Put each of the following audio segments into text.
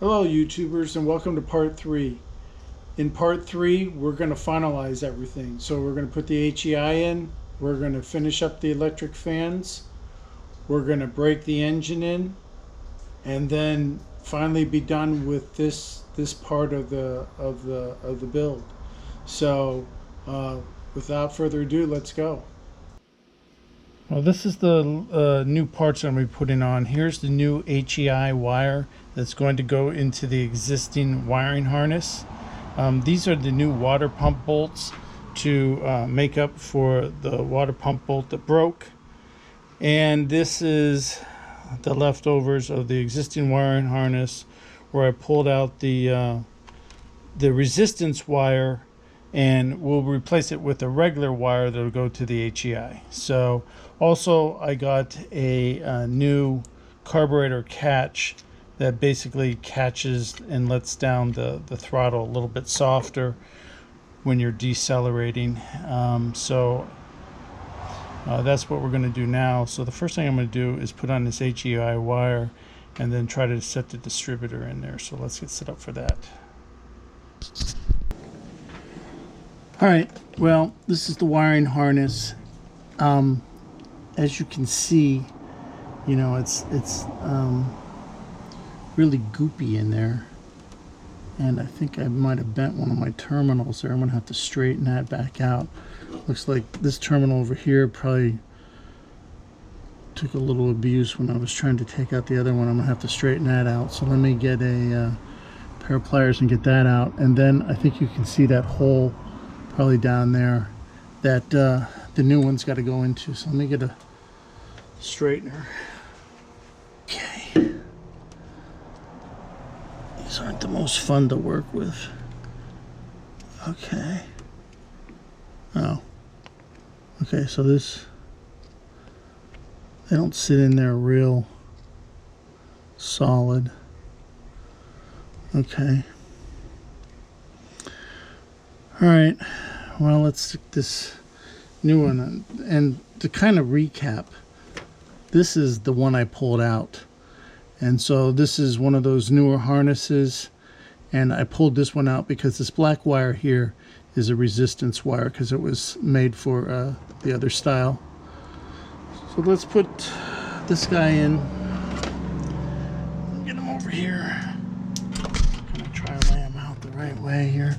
Hello YouTubers, and welcome to part 3. In part 3 we're going to finalize everything. So we're going to put the HEI in, we're going to finish up the electric fans, we're going to break the engine in, and then finally be done with this part of the build. So without further ado, let's go. Well, this is the new parts I'm going to be putting on. Here's the new HEI wire that's going to go into the existing wiring harness. These are the new water pump bolts to make up for the water pump bolt that broke. And this is the leftovers of the existing wiring harness where I pulled out the resistance wire, and we'll replace it with a regular wire that will go to the HEI. So also I got a new carburetor catch that basically catches and lets down the throttle a little bit softer when you're decelerating. That's what we're going to do now. So the first thing I'm going to do is put on this HEI wire and then try to set the distributor in there. So let's get set up for that. Alright, well, this is the wiring harness. As you can see, you know, it's really goopy in there. And I think I might have bent one of my terminals there. I'm going to have to straighten that back out. Looks like this terminal over here probably took a little abuse when I was trying to take out the other one. I'm going to have to straighten that out. So let me get a pair of pliers and get that out. And then I think you can see that hole probably down there that the new one's got to go into. So let me get a straightener. Okay. These aren't the most fun to work with. Okay. Oh. Okay, so this, they don't sit in there real solid. Okay. Alright, well, let's stick this new one on. And to kind of recap, this is the one I pulled out. And so this is one of those newer harnesses. And I pulled this one out because this black wire here is a resistance wire because it was made for the other style. So let's put this guy in. Get him over here. I'm gonna try to lay him out the right way here.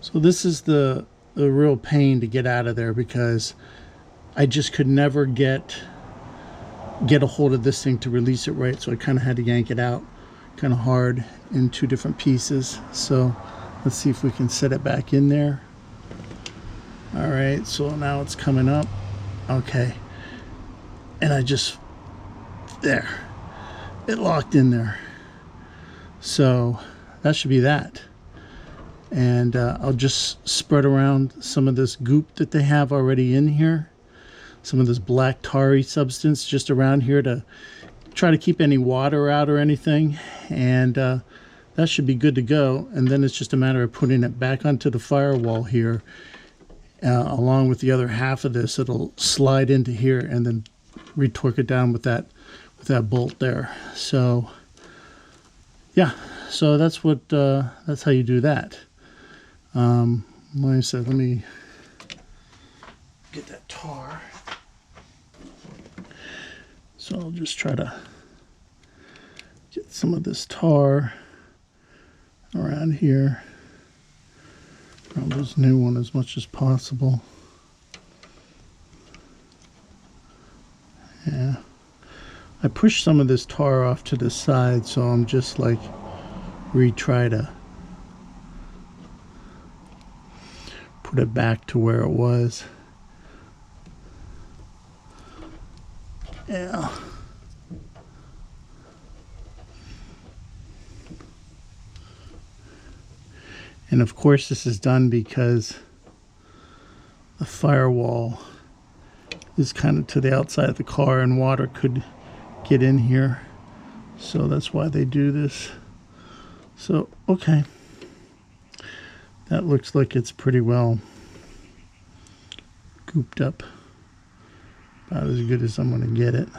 So this is the real pain to get out of there because I just could never get a hold of this thing to release it right. So I kind of had to yank it out kind of hard in two different pieces. So let's see if we can set it back in there. All right, so now it's coming up. Okay, and I just, there, it locked in there. So that should be that. And I'll just spread around some of this goop that they have already in here, some of this black tarry substance just around here to try to keep any water out or anything. And that should be good to go. And then it's just a matter of putting it back onto the firewall here. Along with the other half of this, it'll slide into here and then retorque it down with that bolt there. So yeah, so that's what that's how you do that. Like I said, let me get that tar. So I'll just try to get some of this tar around here, around this new one as much as possible. Yeah, I pushed some of this tar off to the side, so I'm just like retry to put it back to where it was. Yeah. And of course this is done because the firewall is kind of to the outside of the car and water could get in here. So that's why they do this. So, okay. That looks like it's pretty well cooped up. About as good as I'm going to get it.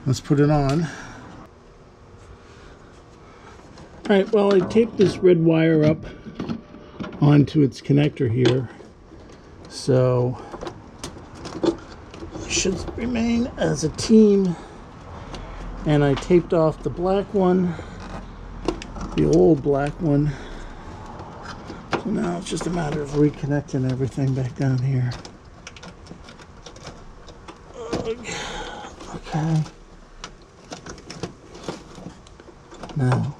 Let's put it on. Alright, well, I taped this red wire up onto its connector here. So it should remain as a team. And I taped off the black one, the old black one. So now it's just a matter of reconnecting everything back down here. Okay. Now,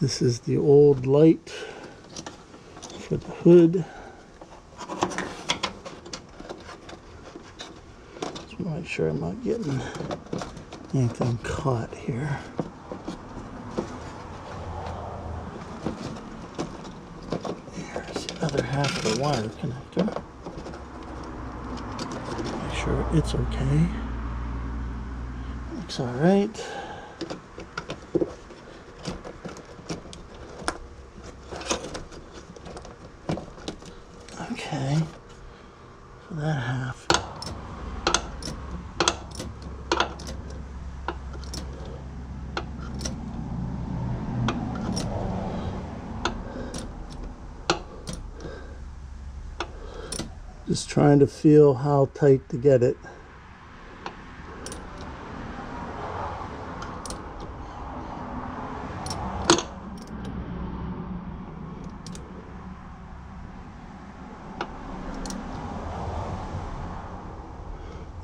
this is the old light for the hood. Just make sure I'm not getting anything caught here. Here's the other half of the wire connector. Make sure it's okay. Looks all right. Okay, so that half. Just trying to feel how tight to get it.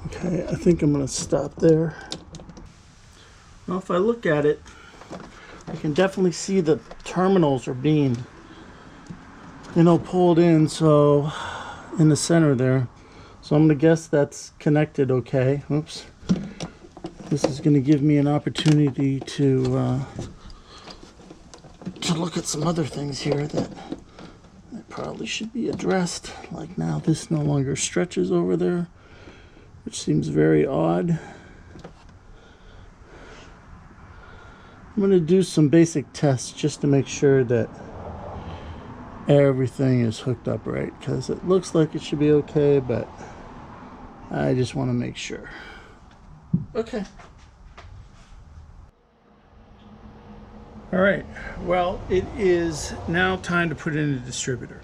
Okay, I think I'm going to stop there. Well, if I look at it, I can definitely see the terminals are being, pulled in, so in the center there. So I'm going to guess that's connected okay. Oops. This is going to give me an opportunity to look at some other things here that probably should be addressed. Like now this no longer stretches over there, which seems very odd. I'm going to do some basic tests just to make sure that everything is hooked up right, because it looks like it should be okay, but I just want to make sure. Okay. All right, well, it is now time to put in the distributor.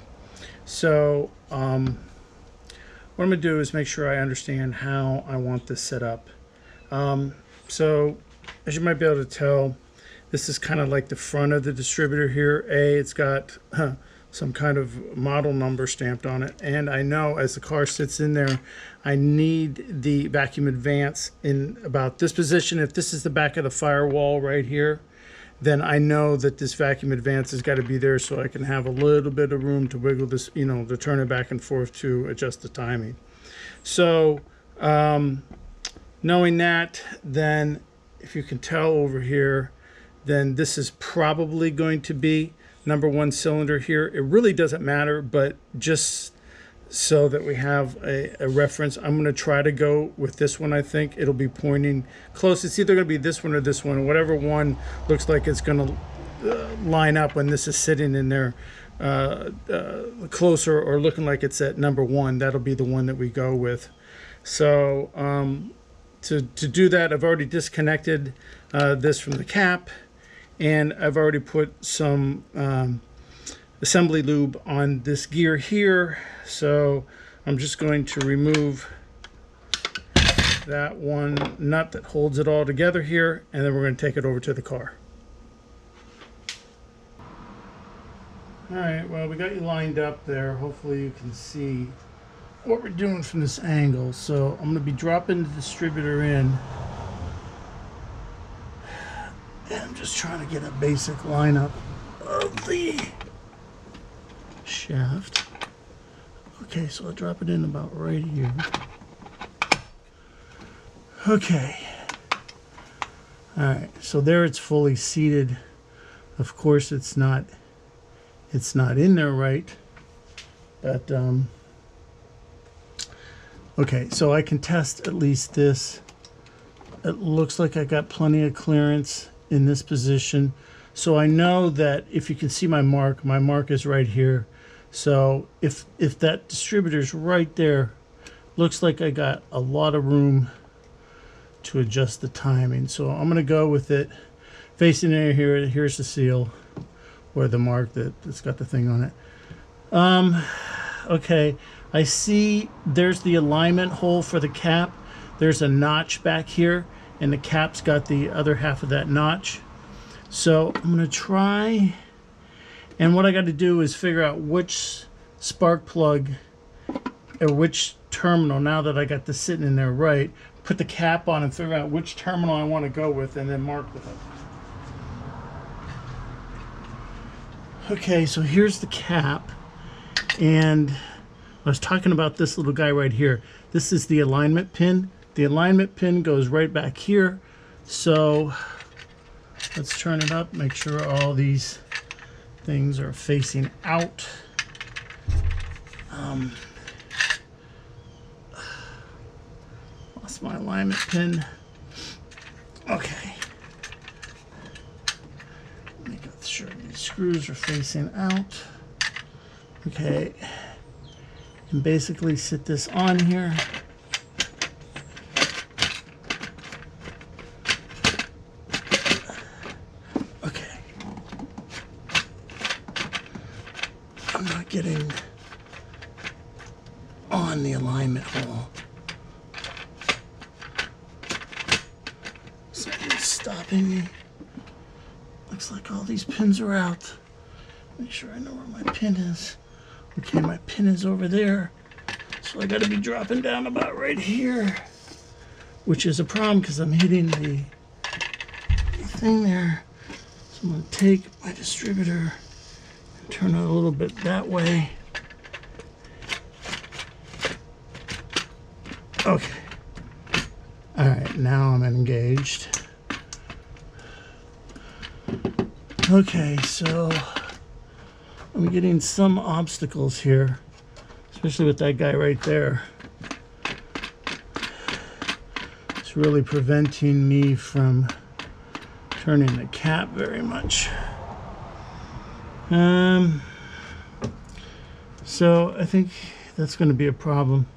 So what I'm going to do is make sure I understand how I want this set up. So as you might be able to tell, this is kind of like the front of the distributor here. It's got some kind of model number stamped on it, and I know as the car sits in there, I need the vacuum advance in about this position. If this is the back of the firewall right here, then I know that this vacuum advance has got to be there so I can have a little bit of room to wiggle this, to turn it back and forth to adjust the timing. So knowing that, then if you can tell over here, then this is probably going to be #1 cylinder here. It really doesn't matter, but just so that we have a reference, I'm going to try to go with this one. I think it'll be pointing close. It's either going to be this one or this one. Whatever one looks like it's going to line up when this is sitting in there closer or looking like it's at #1, that'll be the one that we go with. So to do that, I've already disconnected this from the cap, and I've already put some assembly lube on this gear here. So I'm just going to remove that one nut that holds it all together here, and then we're going to take it over to the car. All right, well, we got you lined up there. Hopefully you can see what we're doing from this angle. So I'm going to be dropping the distributor in. And I'm just trying to get a basic lineup of the shaft. Okay, so I'll drop it in about right here. Okay. All right, so there it's fully seated. Of course, it's not in there right, but okay, so I can test at least this. It looks like I got plenty of clearance in this position. So I know that if you can see my mark is right here. So if that distributor's right there, looks like I got a lot of room to adjust the timing. So I'm gonna go with it facing in here. Here's the seal, or the mark that's got the thing on it. Okay, I see there's the alignment hole for the cap. There's a notch back here, and the cap's got the other half of that notch. So I'm gonna try, and what I got to do is figure out which spark plug or which terminal, now that I got this sitting in there right, put the cap on and figure out which terminal I want to go with and then mark with it. Okay, so here's the cap, and I was talking about this little guy right here. This is the alignment pin. The alignment pin goes right back here. So let's turn it up, make sure all these things are facing out. Lost my alignment pin. Okay. Make sure these screws are facing out. Okay. And basically sit this on here. Okay. I'm not getting on the alignment hole. Something's stopping me. Looks like all these pins are out. Make sure I know where my pin is. Okay, my pin is over there. So I gotta be dropping down about right here, which is a problem because I'm hitting the thing there. So I'm gonna take my distributor and turn it a little bit that way. Okay. All right, now I'm engaged. Okay, so I'm getting some obstacles here, especially with that guy right there. It's really preventing me from turning the cap very much. So I think that's going to be a problem.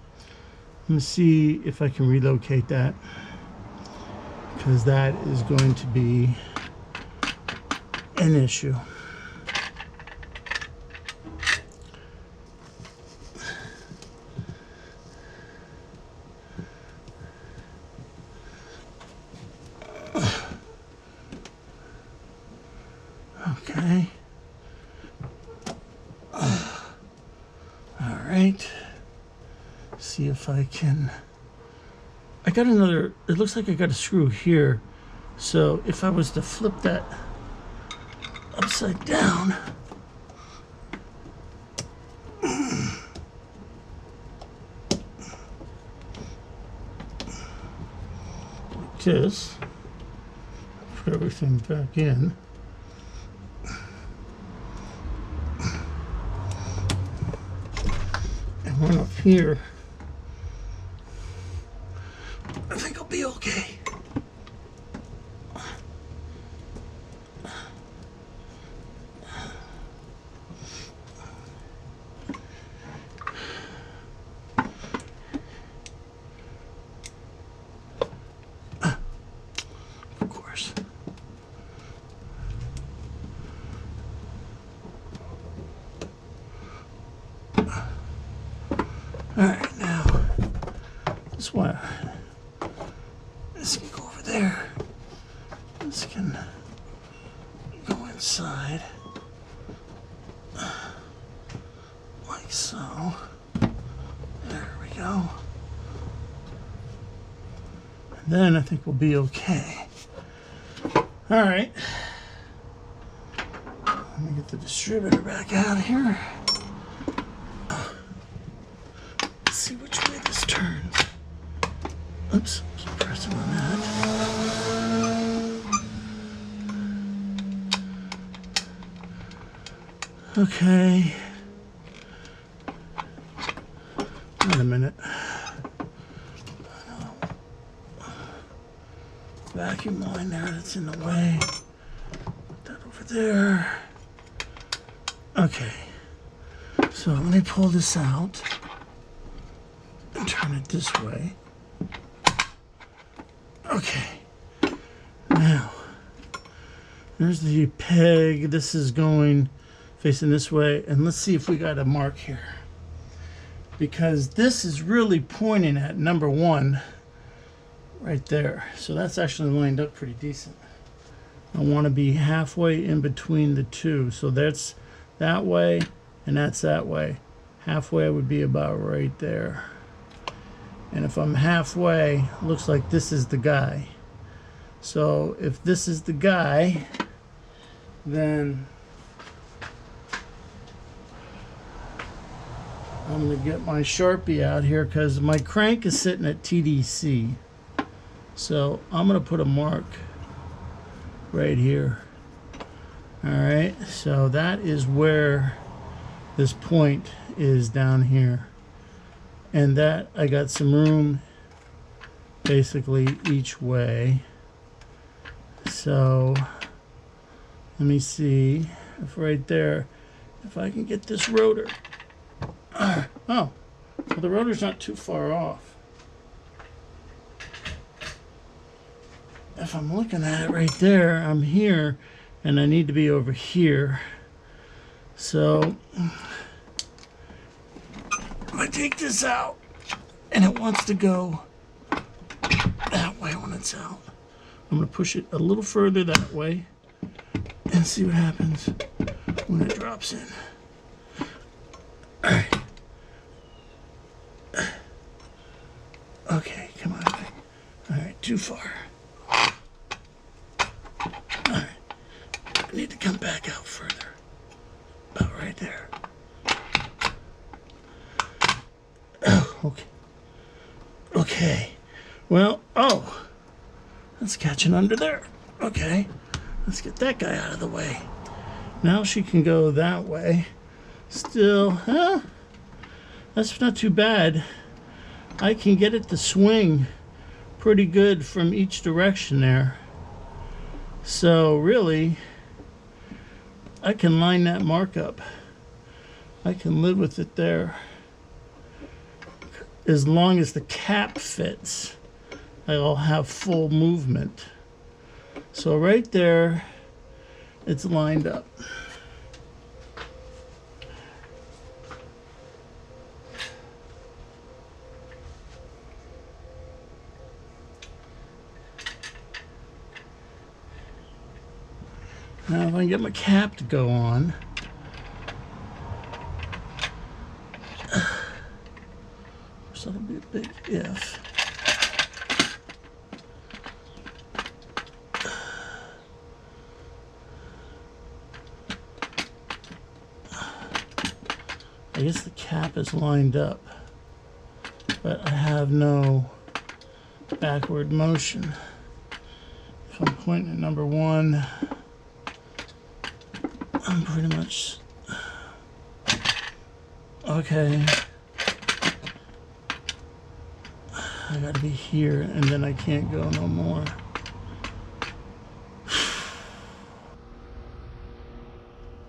I'm going to see if I can relocate that, because that is going to be an issue. Okay. All right. See if I can. I got another. It looks like I got a screw here. So if I was to flip that upside down, like this, put everything back in. And run up here. I think I'll be okay. Of course. All right, now this one. This can go over there. This can go inside, like so. There we go. And then I think we'll be okay. All right. Let me get the distributor back out of here. Let's see which way this turns. Oops. Pressing on that. Okay. Wait a minute. Vacuum line there that's in the way. Put that over there. Okay, so let me pull this out and turn it this way. Okay, now there's the peg. This is going facing this way, and let's see if we got a mark here, because this is really pointing at number 1 right there. So that's actually lined up pretty decent. I want to be halfway in between the two. So that's that way and that's that way. Halfway would be about right there. And if I'm halfway, looks like this is the guy. So if this is the guy, then I'm going to get my Sharpie out here because my crank is sitting at TDC. So I'm going to put a mark right here. All right, so that is where this point is down here. And that I got some room basically each way. So let me see if right there, if I can get this rotor. Oh, well, the rotor's not too far off. If I'm looking at it right there, I'm here and I need to be over here. So I take this out and it wants to go that way when it's out. I'm going to push it a little further that way and see what happens when it drops in. All right. Okay, come on. All right, too far. All right. I need to come back out further. About right there. Oh, okay. Okay. Well, oh, that's catching under there. Okay. Let's get that guy out of the way. Now she can go that way. Still, that's not too bad. I can get it to swing pretty good from each direction there. So really, I can line that mark up. I can live with it there. As long as the cap fits, I'll have full movement. So right there, it's lined up. Now if I can get my cap to go on, so that'll be a big if. I guess the cap is lined up, but I have no backward motion. If I'm pointing at number 1, I'm pretty much okay. I gotta be here and then I can't go no more.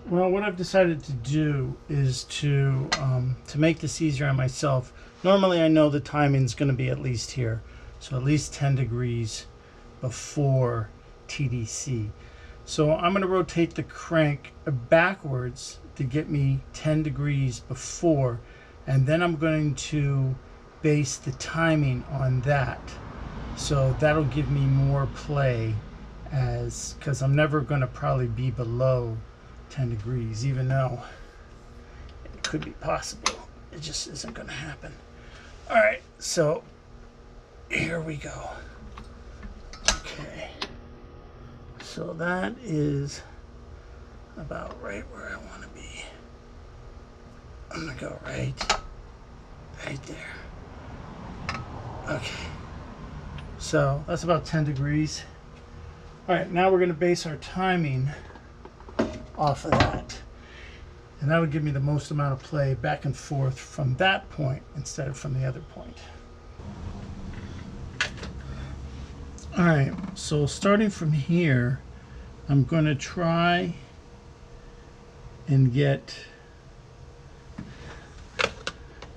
Well, what I've decided to do is to make this easier on myself. Normally I know the timing's going to be at least here. So at least 10 degrees before TDC. So I'm going to rotate the crank backwards to get me 10 degrees before. And then I'm going to base the timing on that. So that'll give me more play, as because I'm never going to probably be below 10 degrees, even though it could be possible. It just isn't going to happen. All right, so here we go. Okay, so that is about right where I want to be. I'm going to go right there. Okay, so that's about 10 degrees. All right, now we're going to base our timing off of that, and that would give me the most amount of play back and forth from that point instead of from the other point. All right, so starting from here, I'm going to try and get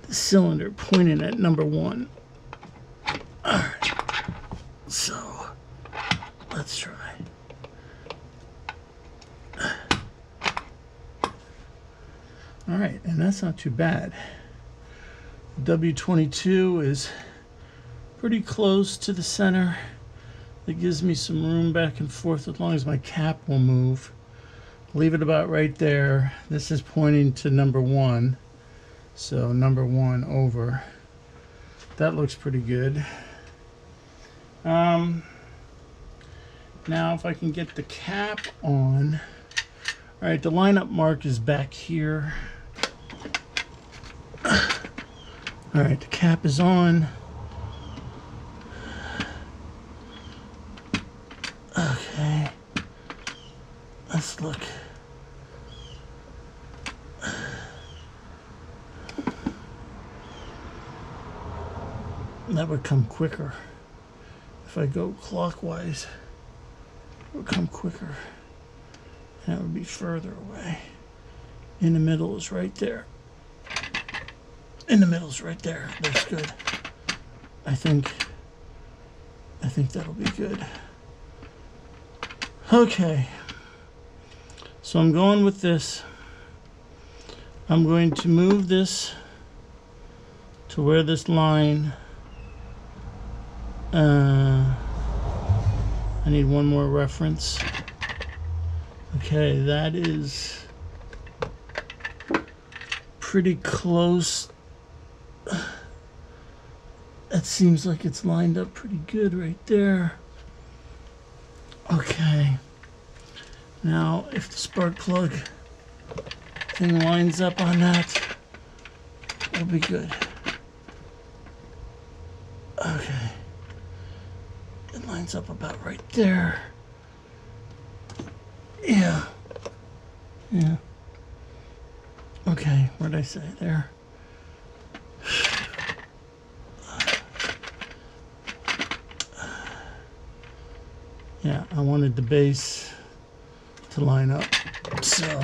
the cylinder pointing at number 1. All right, so let's try. All right, and that's not too bad. W22 is pretty close to the center. It gives me some room back and forth as long as my cap will move. Leave it about right there. This is pointing to number 1. So number 1 over. That looks pretty good. Now if I can get the cap on. All right, the lineup mark is back here. All right, the cap is on. Okay, let's look. That would come quicker. If I go clockwise, it would come quicker. And that would be further away. In the middle is right there. In the middle is right there. That's good. I think that'll be good. Okay. So I'm going with this. I'm going to move this to where this line. I need one more reference. Okay, that is pretty close. That seems like it's lined up pretty good right there. Okay. Now, if the spark plug thing lines up on that, it'll be good. Okay. It lines up about right there. Yeah. Yeah. Okay, what did I say there? Yeah, I wanted the base to line up. So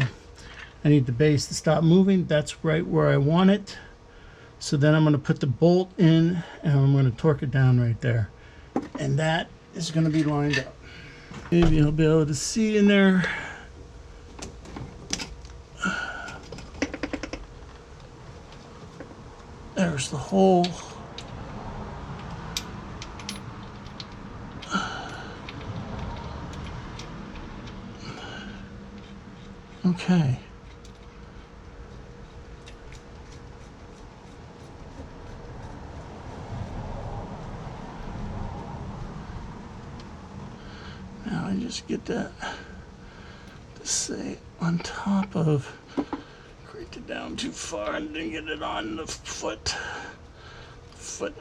I need the base to stop moving. That's right where I want it. So then I'm going to put the bolt in and I'm going to torque it down right there. And that is going to be lined up. Maybe I'll be able to see in there. There's the hole. Okay. Now I just get that to say on top of, cranked it down too far and didn't get it on the foot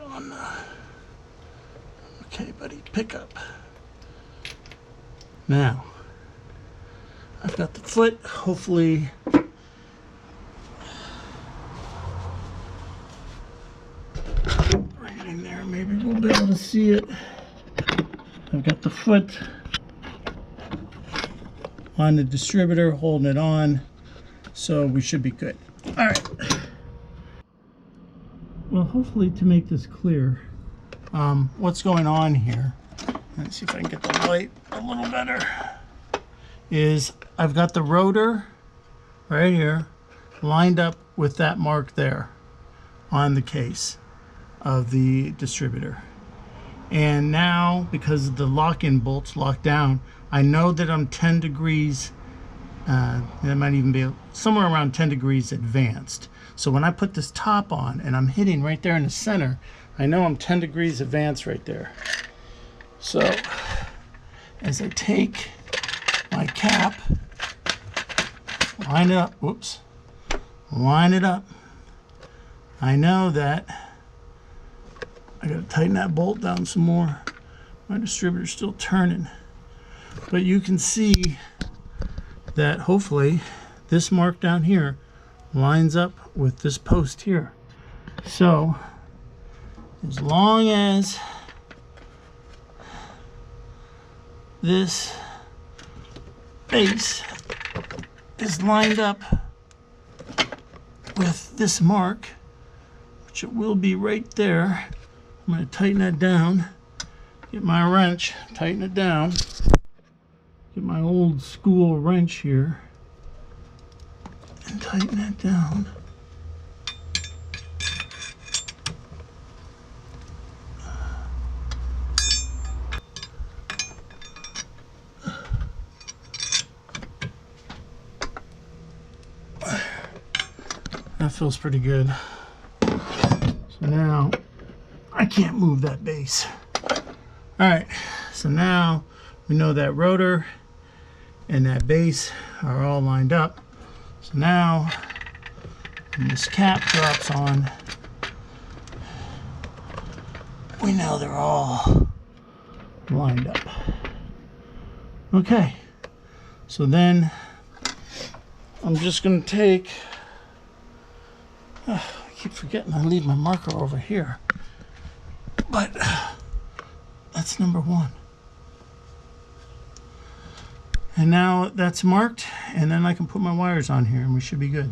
on the, okay buddy, pick up. Now, I've got the foot, hopefully bring it in there, maybe we'll be able to see it. I've got the foot on the distributor, holding it on, so we should be good. All right. Well, hopefully to make this clear, what's going on here, let's see if I can get the light a little better, is I've got the rotor right here lined up with that mark there on the case of the distributor. And now, because the lock-in bolt's locked down, I know that I'm 10 degrees, it might even be somewhere around 10 degrees advanced. So when I put this top on and I'm hitting right there in the center, I know I'm 10 degrees advanced right there. So as I take my cap, line it up, whoops, line it up, I know that I gotta tighten that bolt down some more. My distributor's still turning. But you can see that hopefully this mark down here lines up with this post here. So as long as this base is lined up with this mark, which it will be right there. I'm going to tighten that down, get my wrench, tighten it down, get my old school wrench here, and tighten that down. That feels pretty good. So now I can't move that base. All right, so now we know that rotor and that base are all lined up. So now when this cap drops on, we know they're all lined up. Okay, so then I'm just going to take, I keep forgetting I leave my marker over here, but that's number 1. And now that's marked, and then I can put my wires on here and we should be good.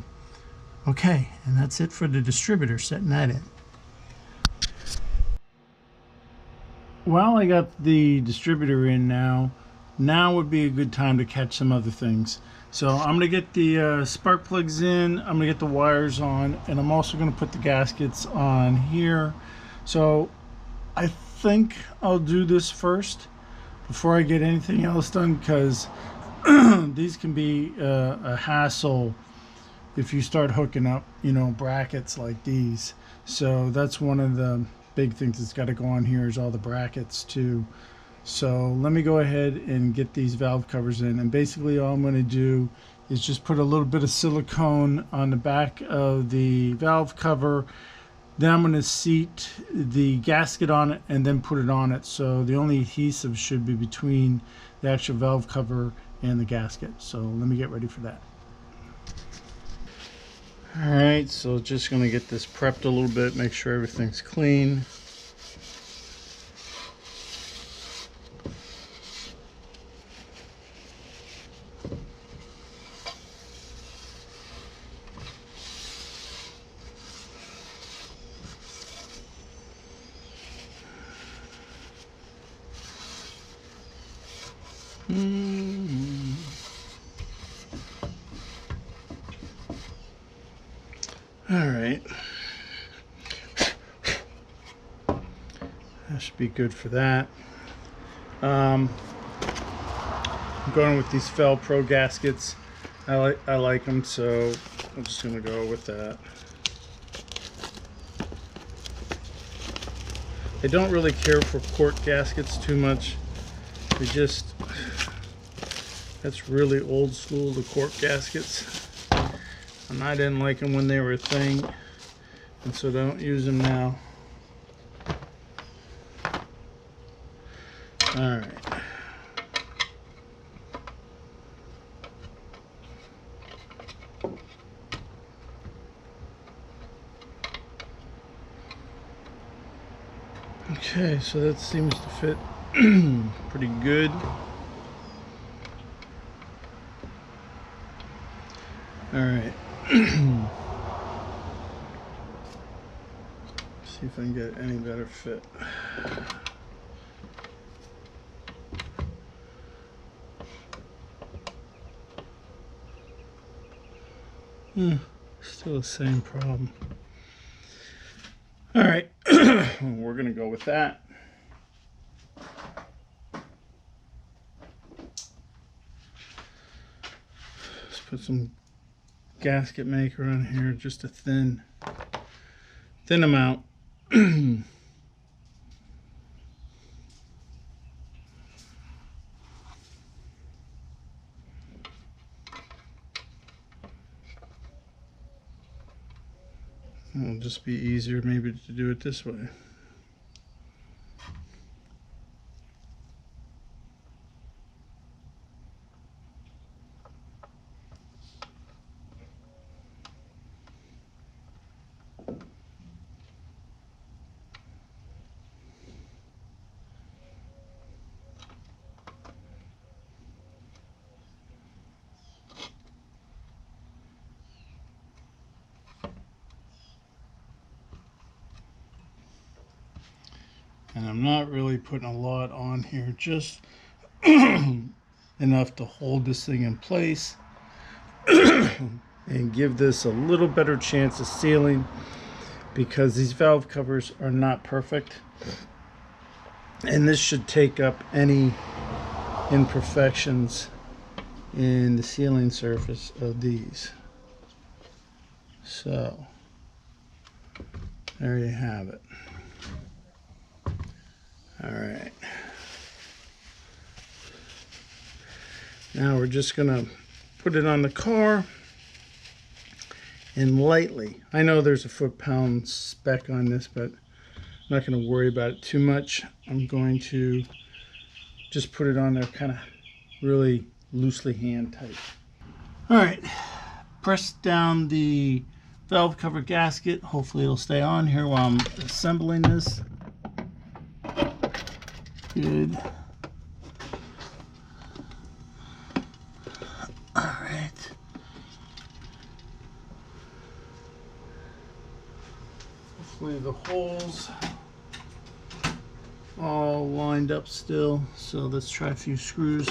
Okay, and that's it for the distributor, setting that in. While I got the distributor in now would be a good time to catch some other things. So I'm going to get the spark plugs in, I'm going to get the wires on, and I'm also going to put the gaskets on here. So I think I'll do this first before I get anything else done, because these can be a hassle if you start hooking up, you know, brackets like these. So that's one of the big things that's got to go on here, is all the brackets too. So let me go ahead and get these valve covers in, and basically all I'm going to do is just put a little bit of silicone on the back of the valve cover. Then I'm going to seat the gasket on it and then put it on it. So the only adhesive should be between the actual valve cover and the gasket. So let me get ready for that. Alright, so just going to get this prepped a little bit, make sure everything's clean. Alright, that should be good for that. I'm going with these Fel Pro gaskets. I like them, so I'm just going to go with that. I don't really care for quart gaskets too much. They just, that's really old school, the quart gaskets. And I didn't like them when they were a thing, and so don't use them now. Alright. Okay, so that seems to fit pretty good. Alright. See if I can get any better fit. Still the same problem. Alright, we're gonna go with that. Let's put some gasket maker on here, just a thin amount. It'll just be easier maybe to do it this way. And I'm not really putting a lot on here, just enough to hold this thing in place and give this a little better chance of sealing, because these valve covers are not perfect. And this should take up any imperfections in the sealing surface of these. So there you have it. All right. Now we're just gonna put it on the car and lightly. I know there's a foot-pound spec on this, but I'm not gonna worry about it too much. I'm going to just put it on there kind of really loosely hand tight. All right, press down the valve cover gasket. Hopefully it'll stay on here while I'm assembling this. Good. All right. Hopefully the holes all lined up still. So let's try a few screws.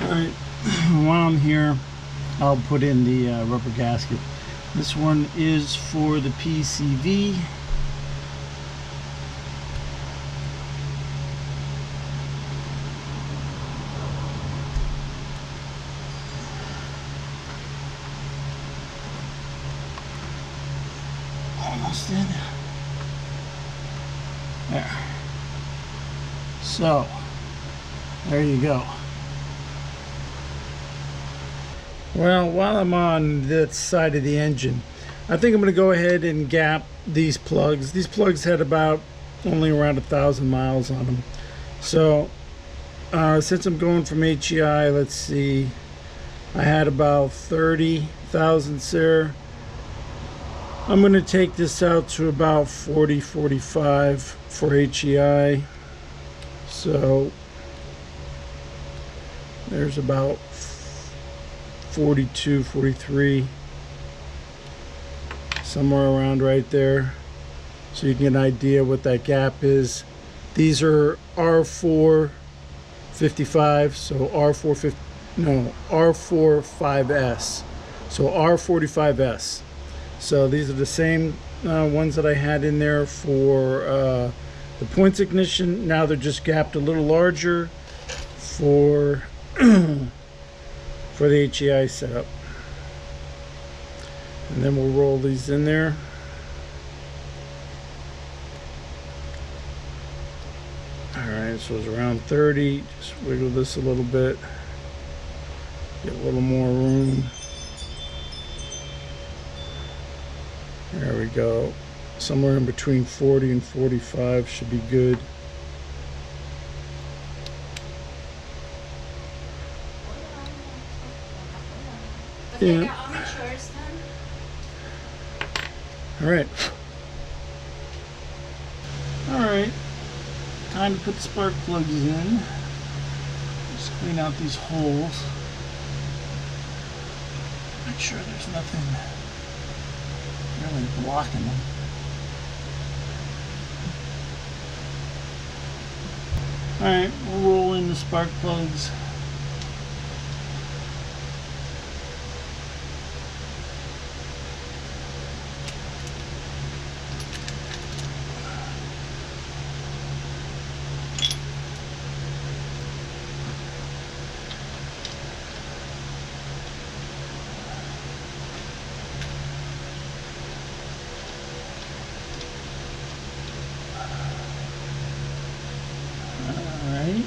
Alright, while I'm here, I'll put in the rubber gasket. This one is for the PCV. Almost in. There. So, there you go. Well, while I'm on this side of the engine, I think I'm going to go ahead and gap these plugs. These plugs had about only around 1,000 miles on them. So, since I'm going from HEI, let's see, I had about 30,000 there. I'm going to take this out to about 40, 45 for HEI. So, there's about 42, 43, somewhere around right there, so you can get an idea what that gap is. These are R455, so R45S, so R45S. So these are the same ones that I had in there for the points ignition. Now they're just gapped a little larger for for the HEI setup. And then we'll roll these in there. Alright, so it's around 30. Just wiggle this a little bit. Get a little more room. There we go. Somewhere in between 40 and 45 should be good. Yeah. All right. All right. Time to put the spark plugs in. Just clean out these holes. Make sure there's nothing really blocking them. Alright, we'll roll in the spark plugs. Alright.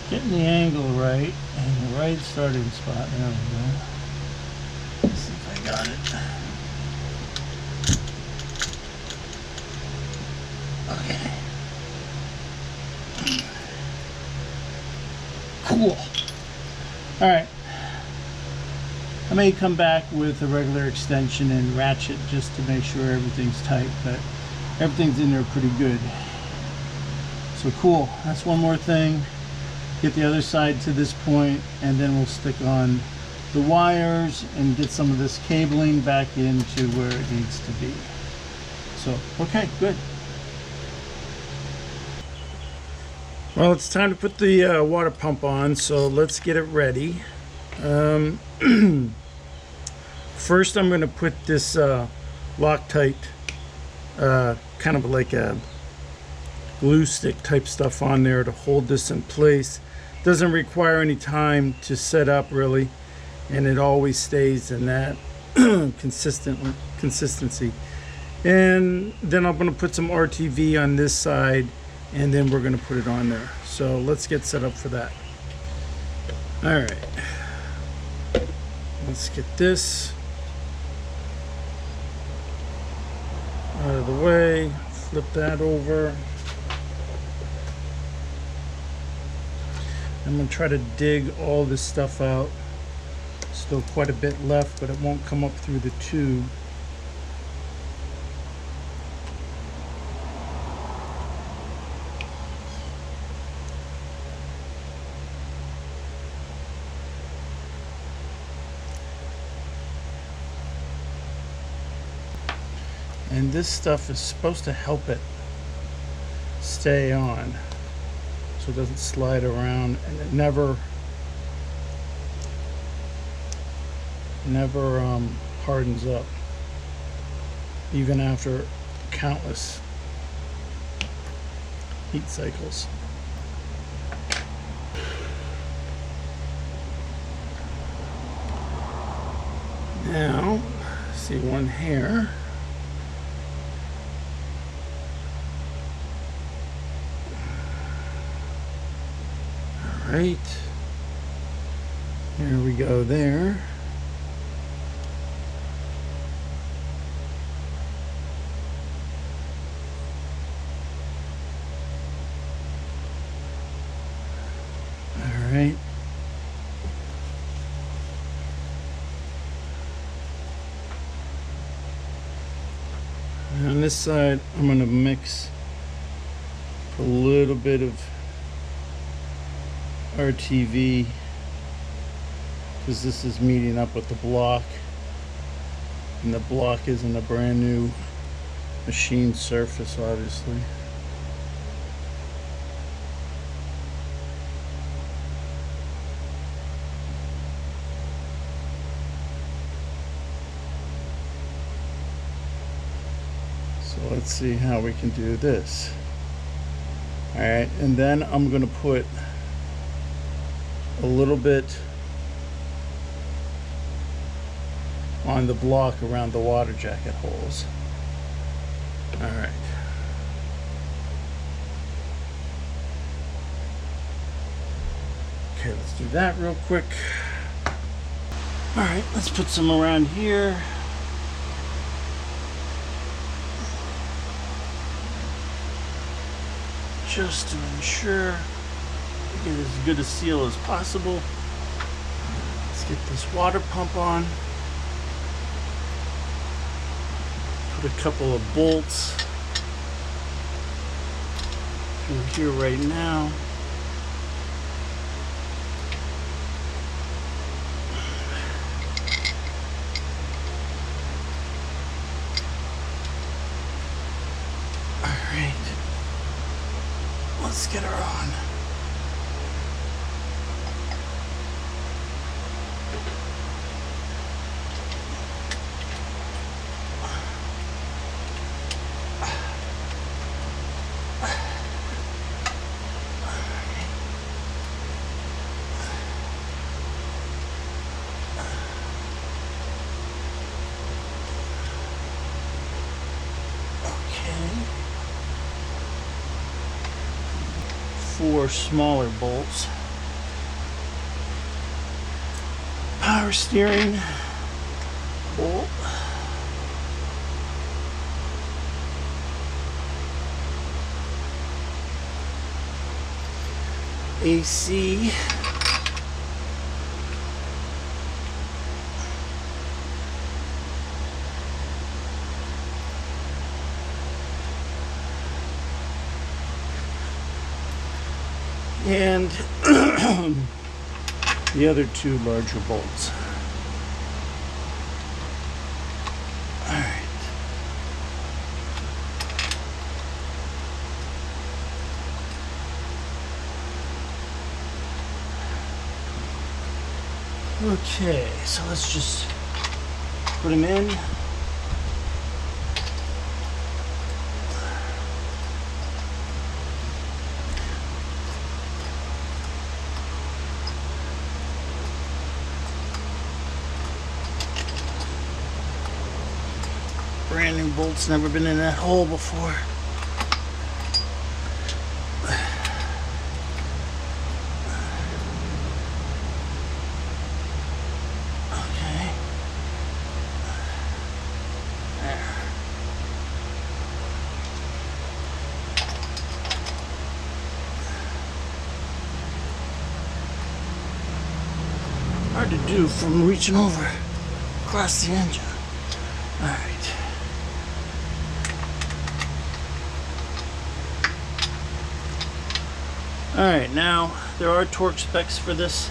Getting the angle right and the right starting spot. There we go. Let's see if I got it. Okay. Cool. Alright. I may come back with a regular extension and ratchet just to make sure everything's tight, but everything's in there pretty good. So cool. That's one more thing. Get the other side to this point, and then we'll stick on the wires and get some of this cabling back into where it needs to be. So, okay, good. Well, it's time to put the water pump on, so let's get it ready. First, I'm going to put this Loctite, kind of like a glue stick type stuff on there to hold this in place. Doesn't require any time to set up really, and it always stays in that consistency. And then I'm going to put some RTV on this side, and then we're going to put it on there. So let's get set up for that. All right, let's get this out of the way, flip that over. I'm going to try to dig all this stuff out. Still quite a bit left, but it won't come up through the tube. And this stuff is supposed to help it stay on, so it doesn't slide around, and it never hardens up, even after countless heat cycles. Now, see one hair. Right, here we go there. All right. And on this side, I'm going to mix a little bit of RTV, because this is meeting up with the block, and the block isn't a brand new machine surface, obviously. So let's see how we can do this. All right, and then I'm going to put a little bit on the block around the water jacket holes. All right. Okay, let's do that real quick. All right, let's put some around here. Just to ensure get as good a seal as possible. Let's get this water pump on. Put a couple of bolts through here right now. let's get her on. Four smaller bolts. Power steering bolt. AC. And the other two larger bolts. All right. Okay, so let's just put them in. Brand new bolts, never been in that hole before. Okay. There. Hard to do from reaching over across the engine. All right. Alright, now there are torque specs for this,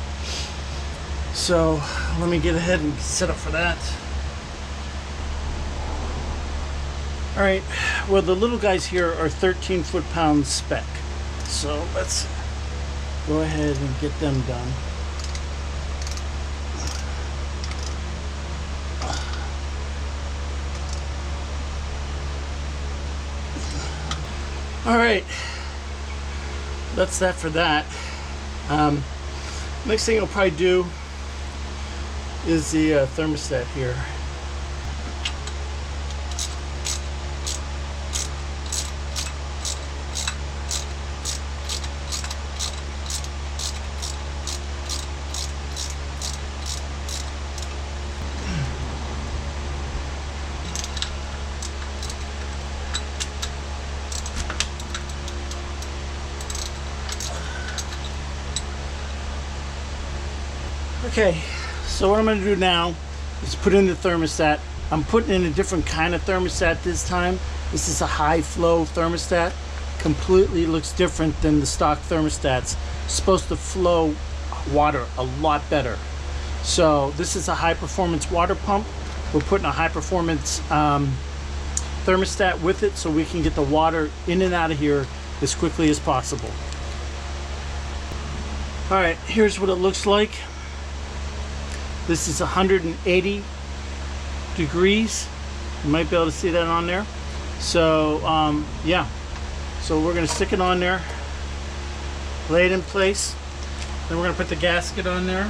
so let me get ahead and set up for that. Alright, well the little guys here are 13 foot-pounds spec, so let's go ahead and get them done. Alright. That's that for that. Next thing I'll probably do is the thermostat here. Okay, so what I'm going to do now is put in the thermostat. I'm putting in a different kind of thermostat this time. This is a high flow thermostat. Completely looks different than the stock thermostats. It's supposed to flow water a lot better. So this is a high performance water pump. We're putting a high performance thermostat with it so we can get the water in and out of here as quickly as possible. All right, here's what it looks like. This is 180 degrees. You might be able to see that on there. So yeah, so we're gonna stick it on there, lay it in place. Then we're gonna put the gasket on there.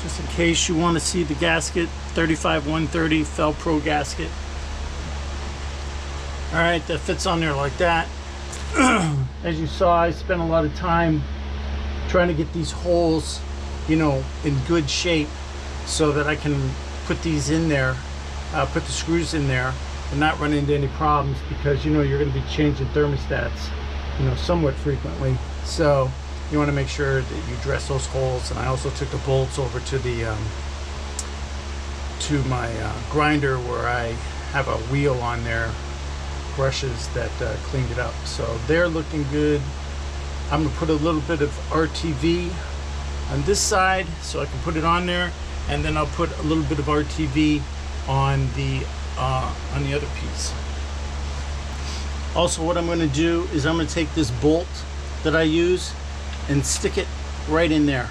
Just in case you want to see the gasket, 35-130 Fel-Pro gasket. All right, that fits on there like that. As you saw, I spent a lot of time trying to get these holes, you know, in good shape so that I can put these in there, put the screws in there and not run into any problems, because you know you're going to be changing thermostats, you know, somewhat frequently. So you want to make sure that you dress those holes. And I also took the bolts over to the to my grinder, where I have a wheel on there, brushes that cleaned it up. So they're looking good. I'm gonna put a little bit of RTV on this side so I can put it on there, and then I'll put a little bit of RTV on the other piece. Also, what I'm going to do is I'm going to take this bolt that I use and stick it right in there.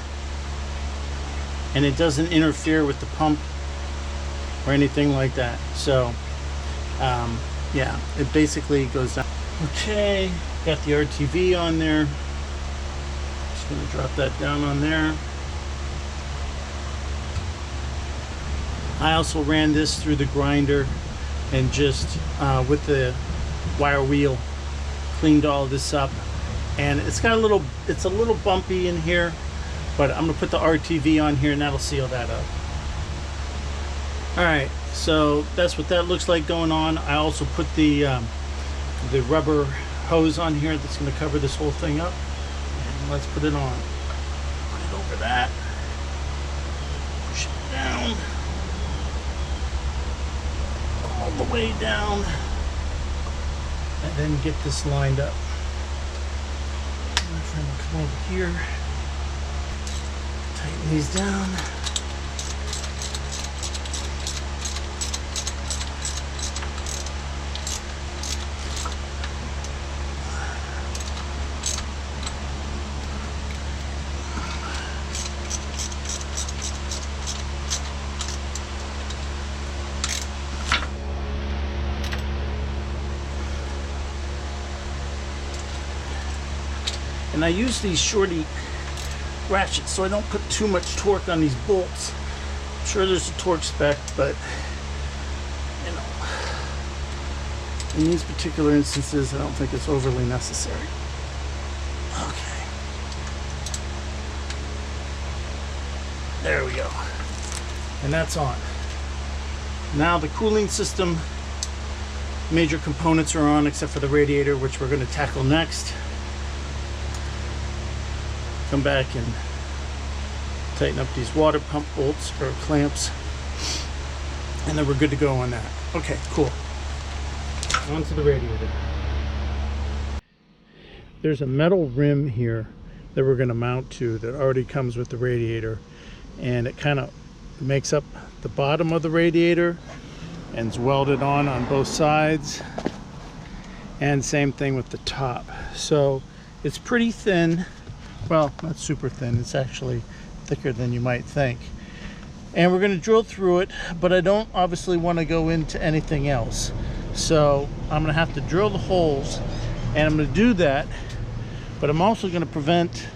And it doesn't interfere with the pump or anything like that. So, yeah, it basically goes down. Okay, got the RTV on there. Just going to drop that down on there. I also ran this through the grinder and just with the wire wheel cleaned all this up, and it's a little bumpy in here, but I'm gonna put the RTV on here and that'll seal that up. All right, so that's what that looks like going on. I also put the rubber hose on here that's gonna cover this whole thing up, and let's put it on. Put it over that, push it down all the way down, and then get this lined up. My friend will come over here, tighten these down. And I use these shorty ratchets so I don't put too much torque on these bolts. I'm sure there's a torque spec, but you know, in these particular instances, I don't think it's overly necessary. Okay. There we go. And that's on. Now the cooling system, major components are on except for the radiator, which we're going to tackle next. Come back and tighten up these water pump bolts or clamps, and then we're good to go on that. Okay, cool. On to the radiator. There's a metal rim here that we're going to mount to that already comes with the radiator, and it kind of makes up the bottom of the radiator and it's welded on both sides, and same thing with the top. So it's pretty thin. Well, not super thin, it's actually thicker than you might think. And we're going to drill through it, but I don't obviously want to go into anything else. So I'm going to have to drill the holes, and I'm going to do that, but I'm also going to prevent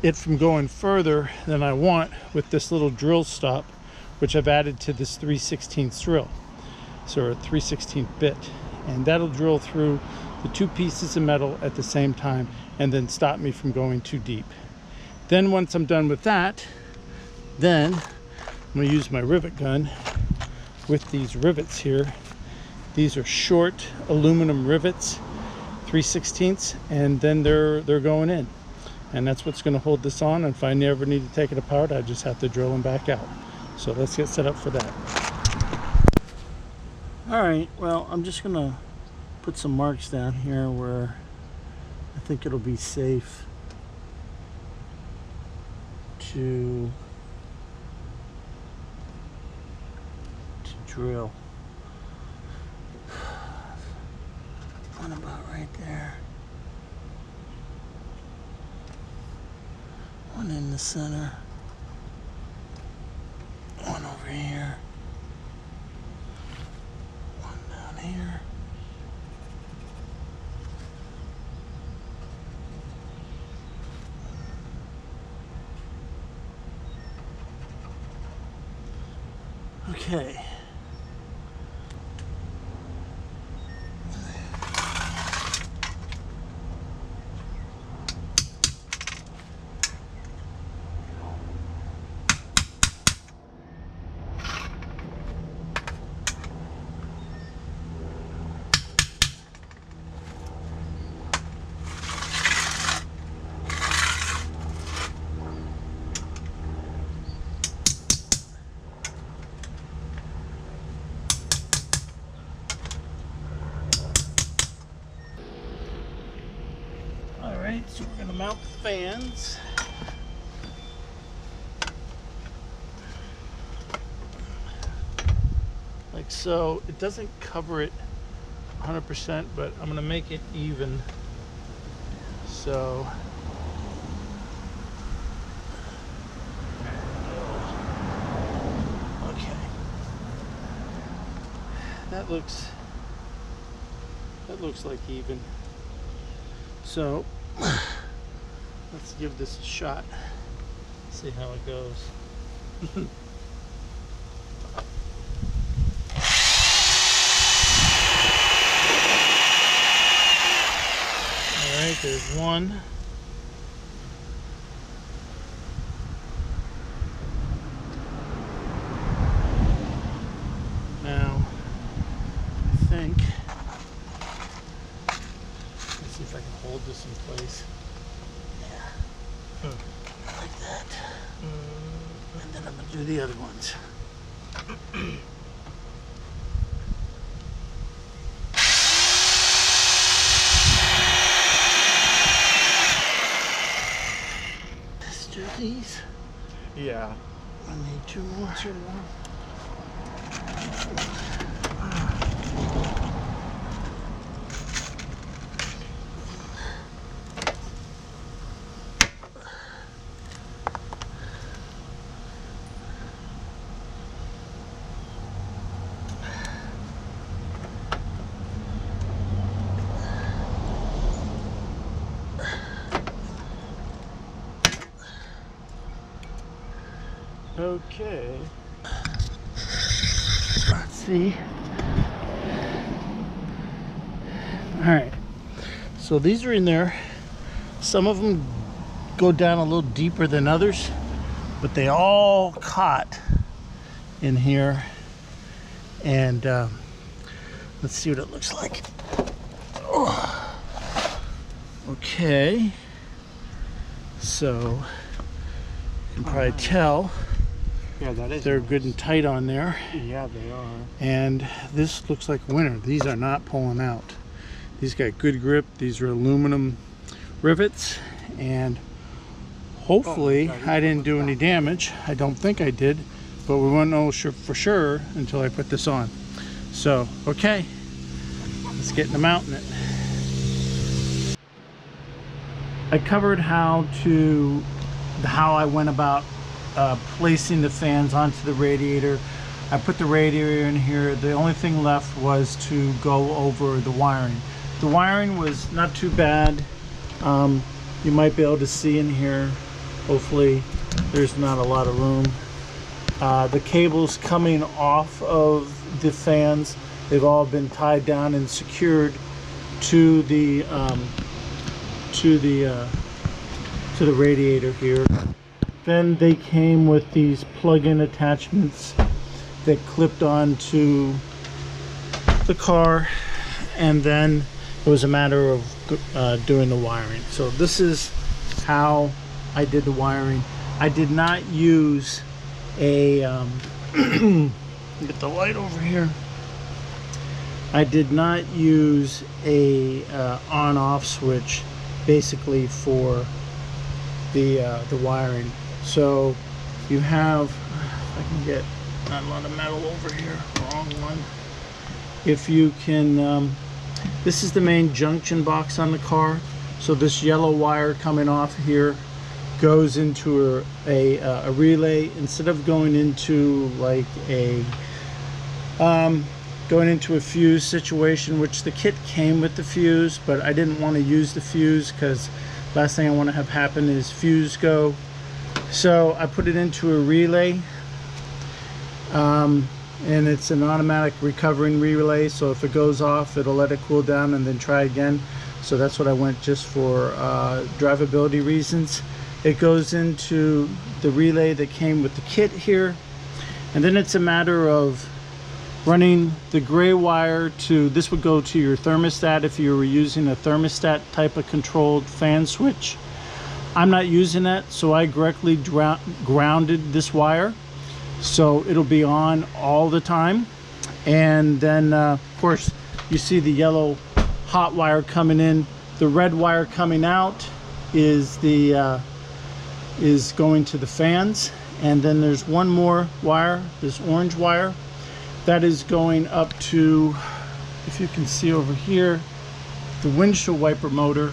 it from going further than I want with this little drill stop, which I've added to this 3/16 drill. So a 3/16 bit. And that'll drill through the two pieces of metal at the same time and then stop me from going too deep. Then once I'm done with that, then I'm going to use my rivet gun with these rivets here. These are short aluminum rivets, 3/16, and then they're going in. And that's what's going to hold this on, and if I ever need to take it apart, I just have to drill them back out. So let's get set up for that. Alright, well, I'm just going to put some marks down here where I think it'll be safe to drill. One about right there. One in the center. One over here. One down here. Okay. So we're going to mount the fans. Like so. It doesn't cover it 100%, but I'm gonna make it even. So okay, that looks like even. So let's give this a shot, see how it goes. Alright, there's one. Now, I think, let's see if I can hold this in place. Yeah. Like that. And then I'm going to do the other ones. Let's do these. Yeah. I need two more. Okay. Let's see. All right. So these are in there. Some of them go down a little deeper than others, but they all caught in here. And let's see what it looks like. Oh. Okay. So you can probably tell. Yeah, that is. They're nice. good and tight on there. Yeah, they are. And this looks like winter. These are not pulling out. These got good grip. These are aluminum rivets, and hopefully I didn't do any damage. I don't think I did, but we won't know for sure until I put this on. So, okay, let's get in the mountain it. I covered how I went about placing the fans onto the radiator. I put the radiator in here. The only thing left was to go over the wiring. The wiring was not too bad. You might be able to see in here. Hopefully there's not a lot of room. The cables coming off of the fans, they've all been tied down and secured to the radiator here. Then they came with these plug-in attachments that clipped onto the car, and then it was a matter of doing the wiring. So this is how I did the wiring. I did not use a get the light over here. I did not use a on-off switch basically for the wiring. So you have, if I can get not a lot of metal over here, wrong one. If you can, this is the main junction box on the car. So this yellow wire coming off here goes into a relay. Instead of going into like going into a fuse situation, which the kit came with the fuse, but I didn't want to use the fuse because last thing I want to have happen is fuse go. So I put it into a relay, and it's an automatic recovering relay, so if it goes off it'll let it cool down and then try again. So that's what I went just for drivability reasons. It goes into the relay that came with the kit here, and then it's a matter of running the gray wire to, this would go to your thermostat if you were using a thermostat type of controlled fan switch. I'm not using that, so I directly grounded this wire, so it'll be on all the time. And then of course you see the yellow hot wire coming in. The red wire coming out is the is going to the fans, and then there's one more wire, this orange wire, that is going up to if you can see over here, the windshield wiper motor.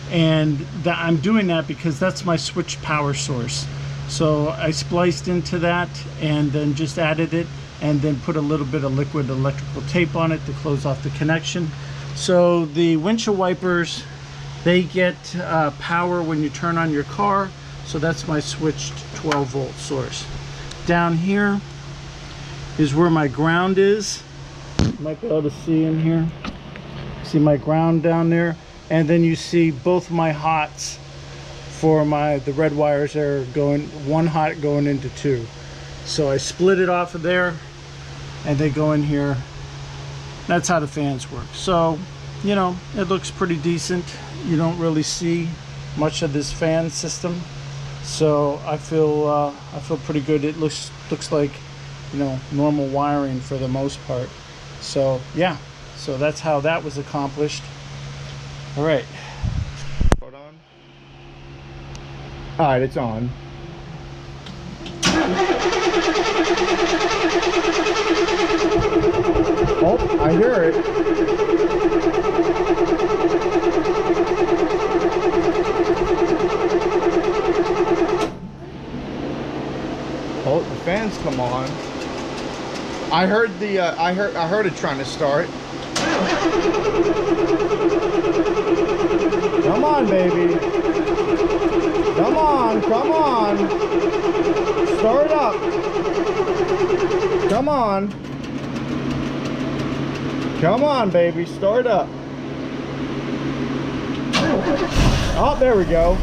And I'm doing that because that's my switch power source. So I spliced into that and then just added it and then put a little bit of liquid electrical tape on it to close off the connection. So the windshield wipers, they get power when you turn on your car. So that's my switched 12 volt source. Down here is where my ground is. You might be able to see in here. See my ground down there. And then you see both my hots for the red wires are going, one hot going into two. So I split it off of there and they go in here. That's how the fans work. So, you know, it looks pretty decent. You don't really see much of this fan system. So I feel pretty good. It looks like, you know, normal wiring for the most part. So yeah, so that's how that was accomplished. All right. Hold on. All right, it's on. Oh, I hear it. Oh, the fans come on. I heard the I heard it trying to start. Come on, baby. Come on, come on. Start up. Come on. Come on, baby. Start up. Oh, there we go.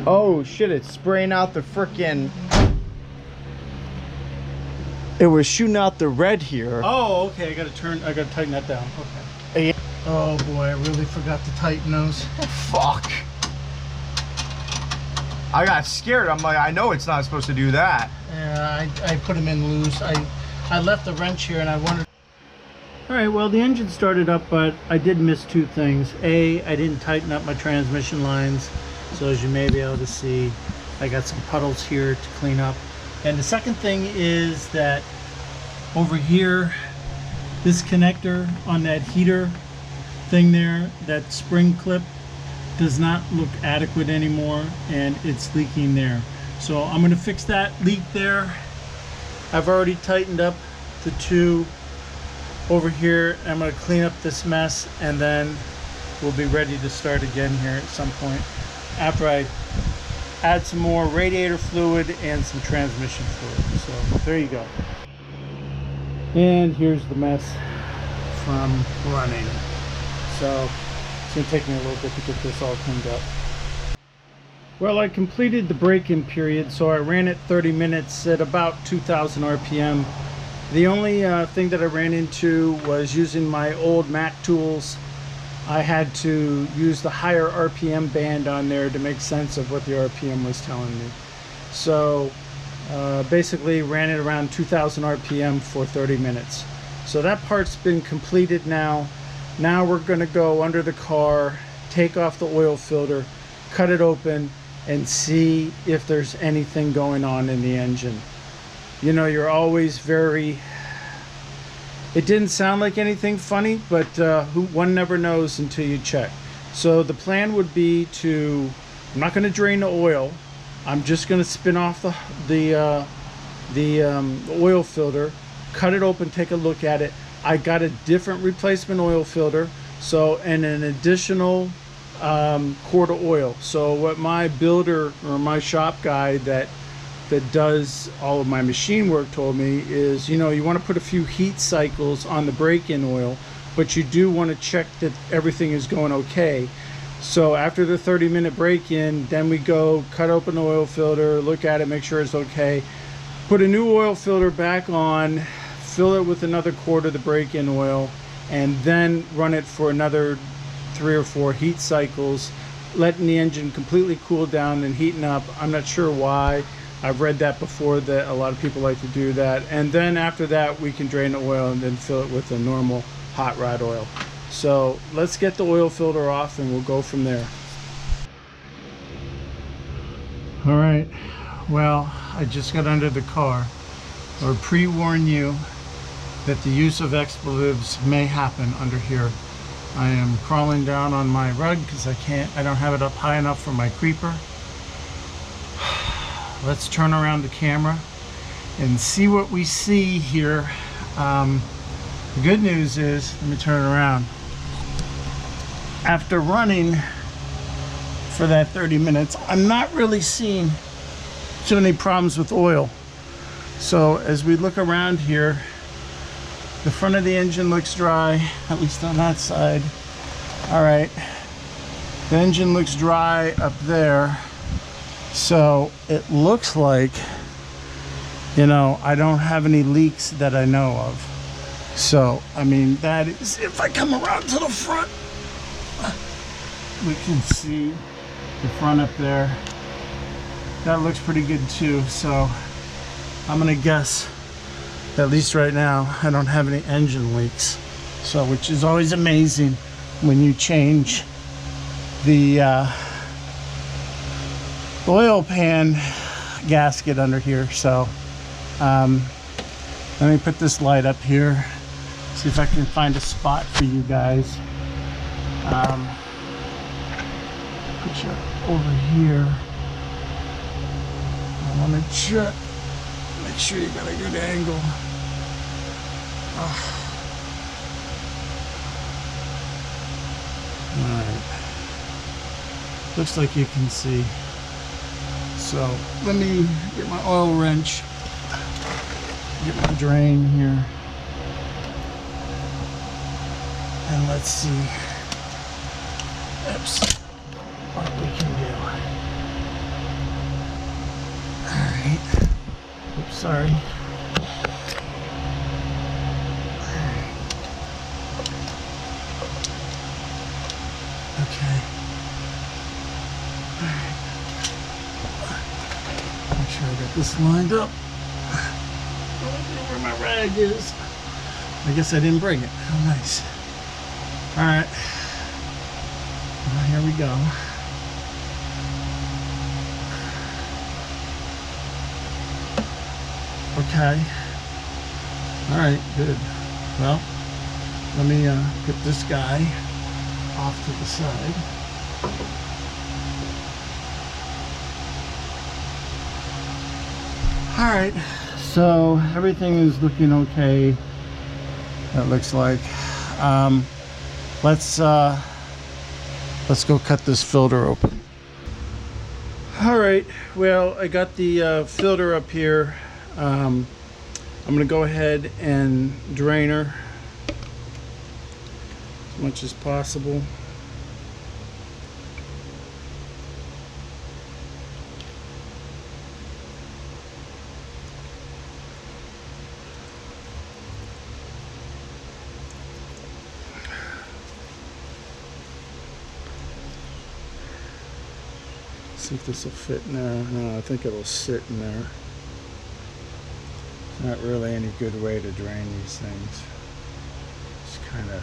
Oh shit, it's spraying out the frickin'... It was shooting out the red here. Oh, okay. I gotta tighten that down. Okay. Oh boy, I really forgot to tighten those. Fuck. I got scared. I'm like, I know it's not supposed to do that. Yeah, I put them in loose. I left the wrench here and I wanted... Alright, well the engine started up, but I did miss two things. A, I didn't tighten up my transmission lines. So as you may be able to see, I got some puddles here to clean up. And the second thing is that over here, this connector on that heater thing there, that spring clip, does not look adequate anymore and it's leaking there. So I'm going to fix that leak there. I've already tightened up the two over here. I'm going to clean up this mess and then we'll be ready to start again here at some point after I add some more radiator fluid and some transmission fluid. So there you go. And here's the mess from running. So it's going to take me a little bit to get this all cleaned up. Well, I completed the break-in period, so I ran it 30 minutes at about 2,000 RPM. The only thing that I ran into was using my old Mac tools. I had to use the higher RPM band on there to make sense of what the RPM was telling me. So basically ran it around 2,000 RPM for 30 minutes. So that part's been completed now. Now we're going to go under the car, take off the oil filter, cut it open, and see if there's anything going on in the engine. You know, you're always very... It didn't sound like anything funny, but one never knows until you check. So the plan would be to, I'm not going to drain the oil. I'm just going to spin off the oil filter, cut it open, take a look at it. I got a different replacement oil filter, so and an additional quart of oil. So what my builder or my shop guy that does all of my machine work told me is, you know, you want to put a few heat cycles on the break-in oil, but you do want to check that everything is going okay. So after the 30-minute break-in, then we go cut open the oil filter, look at it, make sure it's okay, put a new oil filter back on, fill it with another quart of the break-in oil, and then run it for another 3 or 4 heat cycles, letting the engine completely cool down and heating up. I'm not sure why. I've read that before, that a lot of people like to do that. And then after that, we can drain the oil and then fill it with the normal hot rod oil. So let's get the oil filter off and we'll go from there. All right, well, I just got under the car. Or pre-warn you that the use of expletives may happen under here. I am crawling down on my rug because I don't have it up high enough for my creeper. Let's turn around the camera and see what we see here. The good news is, let me turn it around. After running for that 30 minutes, I'm not really seeing too many problems with oil. So as we look around here, the front of the engine looks dry, at least on that side. All right, the engine looks dry up there. So it looks like, you know, I don't have any leaks that I know of. So, I mean, that is, if I come around to the front, we can see the front up there. That looks pretty good too. So I'm gonna guess, at least right now, I don't have any engine leaks. So, which is always amazing when you change the oil pan gasket under here. So let me put this light up here, see if I can find a spot for you guys. Put you over here. I want to check, make sure you got a good angle. Alright, looks like you can see. So let me get my oil wrench, get my drain here, and let's see, oops, what we can do. Alright, oops, sorry. Okay. Alright. Make sure I got this lined up. I don't know where my rag is. I guess I didn't bring it. How nice. Alright. Well, here we go. Okay. Alright, good. Well, let me put this guy off to the side. All right, so everything is looking okay. That looks like. Let's go cut this filter open. All right, well, I got the filter up here. I'm gonna go ahead and drain her as much as possible. See if this will fit in there. No, I think it'll sit in there. Not really any good way to drain these things. Just kind of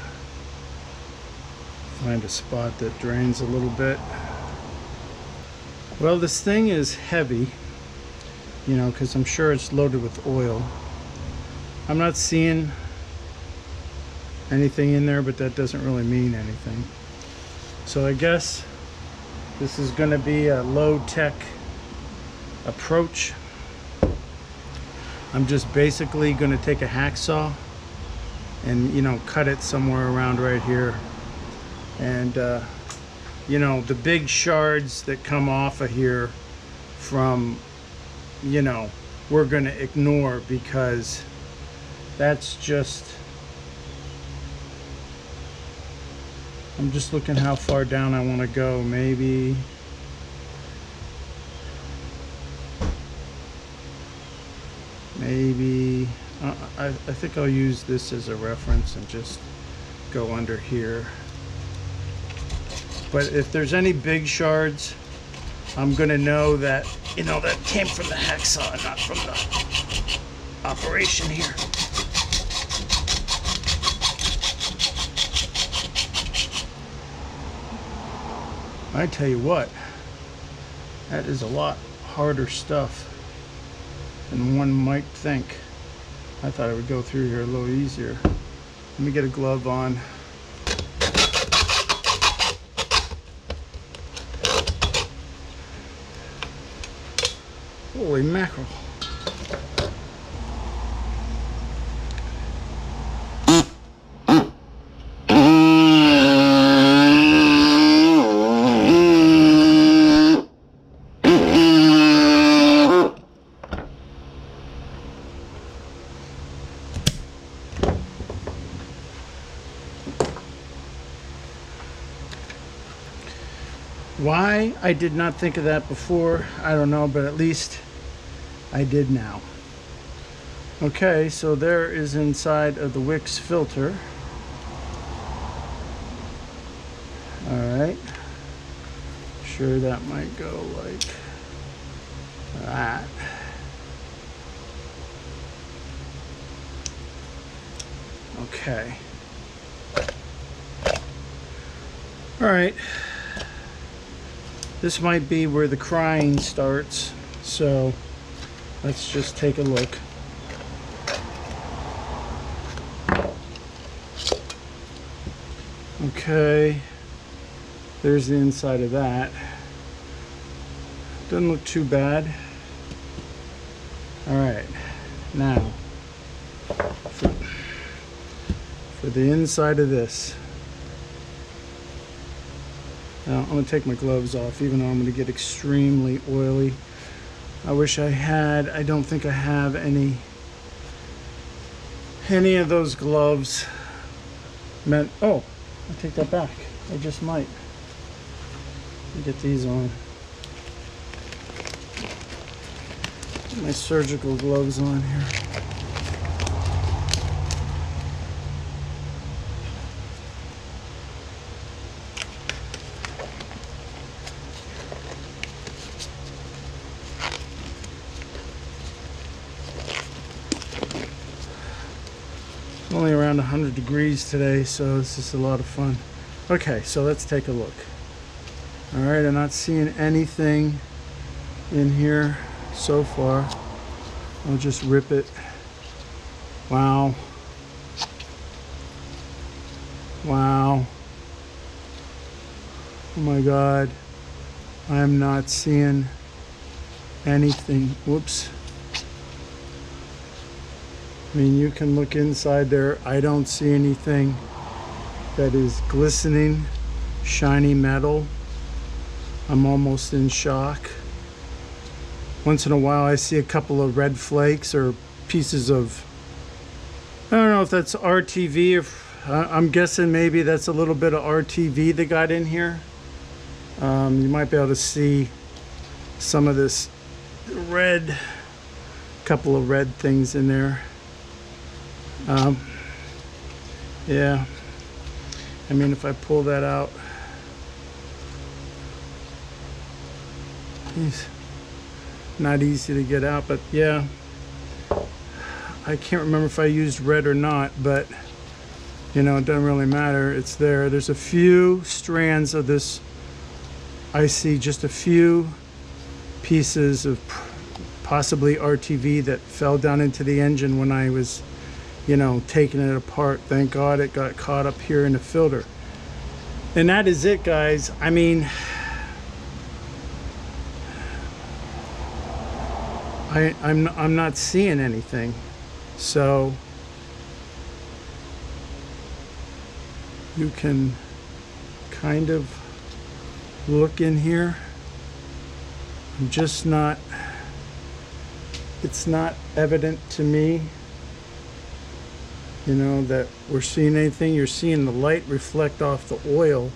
find a spot that drains a little bit. Well, this thing is heavy, you know, because I'm sure it's loaded with oil. I'm not seeing anything in there, but that doesn't really mean anything. So I guess this is going to be a low-tech approach. I'm just basically going to take a hacksaw and, you know, cut it somewhere around right here. And, you know, the big shards that come off of here from, you know, we're going to ignore, because that's just, I'm just looking how far down I want to go. Maybe I think I'll use this as a reference and just go under here. But if there's any big shards, I'm gonna know that, you know, that came from the hacksaw, not from the operation here. I tell you what, that is a lot harder stuff than one might think. I thought I would go through here a little easier. Let me get a glove on. Holy mackerel. Why I did not think of that before, I don't know, but at least I did now. Okay, so there is inside of the Wix filter. Alright. Sure, that might go like that. Okay. Alright. This might be where the crying starts, so let's just take a look. Okay, there's the inside of that. Doesn't look too bad. All right, now for the inside of this. Now, I'm going to take my gloves off, even though I'm going to get extremely oily. I wish I had. I don't think I have any of those gloves. Oh, I take that back. I just might. Let me get these on. Get my surgical gloves on here. Only around 100 degrees today, so this is a lot of fun. Okay, so let's take a look. All right, I'm not seeing anything in here so far. I'll just rip it. Wow. Wow. Oh my God. I'm not seeing anything. Whoops. I mean, you can look inside there. I don't see anything that is glistening, shiny metal. I'm almost in shock. Once in a while, I see a couple of red flakes or pieces of, I don't know if that's RTV. If I'm guessing maybe that's a little bit of RTV that got in here. You might be able to see some of this red, couple of red things in there. Yeah, I mean, if I pull that out, it's not easy to get out, but yeah, I can't remember if I used red or not, but you know, it doesn't really matter. It's there. There's a few strands of this. I see just a few pieces of possibly RTV that fell down into the engine when I was, you know, taking it apart. Thank God it got caught up here in the filter. And that is it, guys. I mean, I'm not seeing anything. So you can kind of look in here. I'm just not, it's not evident to me, you know, that we're seeing anything. You're seeing the light reflect off the oil,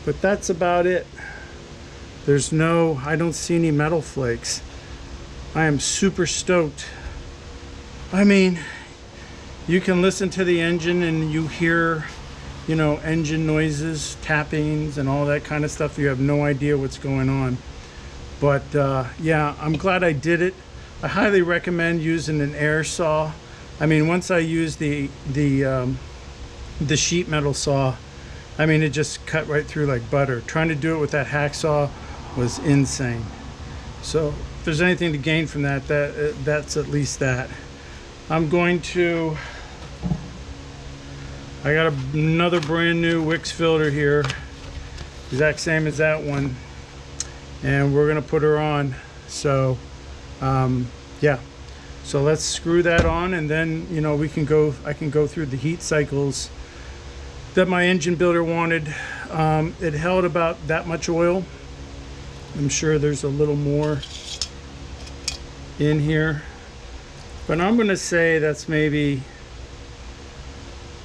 but that's about it. There's no, I don't see any metal flakes. I am super stoked. I mean, you can listen to the engine and you hear, you know, engine noises, tappings and all that kind of stuff. You have no idea what's going on. But yeah, I'm glad I did it. I highly recommend using an air saw. I mean, once I used the sheet metal saw, I mean, it just cut right through like butter. Trying to do it with that hacksaw was insane. So if there's anything to gain from that, that's at least that. I'm going to, I got another brand new Wix filter here, exact same as that one, and we're gonna put her on. So yeah, so let's screw that on, and then, you know, we can go, I can go through the heat cycles that my engine builder wanted. It held about that much oil. I'm sure there's a little more in here, but I'm gonna say that's maybe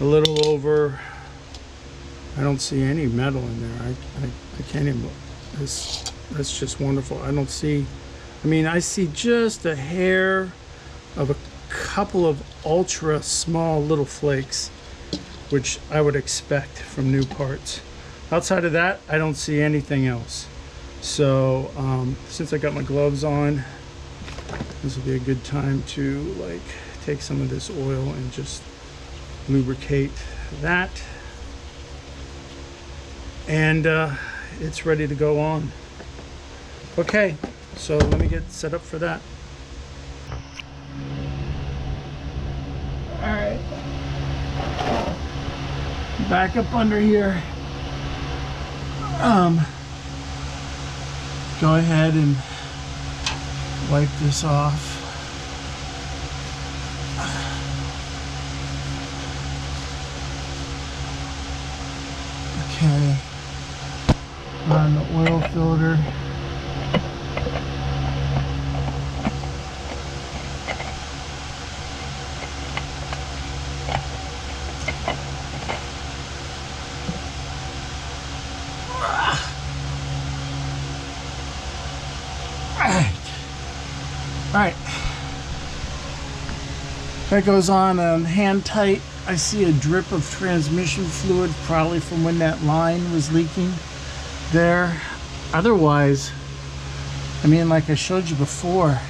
a little over. I don't see any metal in there. I can't even, that's just wonderful. I don't see, I mean, I see just a hair of a couple of ultra small little flakes, which I would expect from new parts. Outside of that, I don't see anything else. So since I got my gloves on, this will be a good time to like take some of this oil and just lubricate that. And it's ready to go on. Okay, so let me get set up for that. All right, back up under here. Go ahead and wipe this off. Okay, on the oil filter. All right, that goes on hand tight. I see a drip of transmission fluid, probably from when that line was leaking there. Otherwise, I mean, like I showed you before,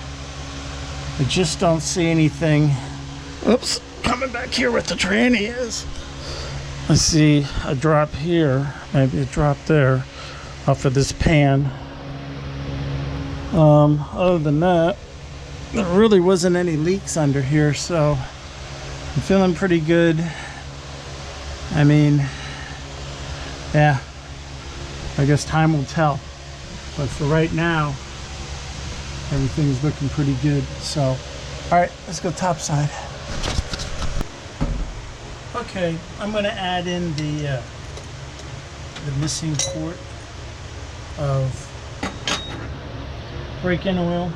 I just don't see anything. Oops, coming back here where the tranny is. I see a drop here, maybe a drop there off of this pan. Other than that, there really wasn't any leaks under here, so I'm feeling pretty good. I mean, yeah, I guess time will tell. But for right now, everything's looking pretty good. So, all right, let's go topside. Okay, I'm going to add in the missing quart of break-in oil.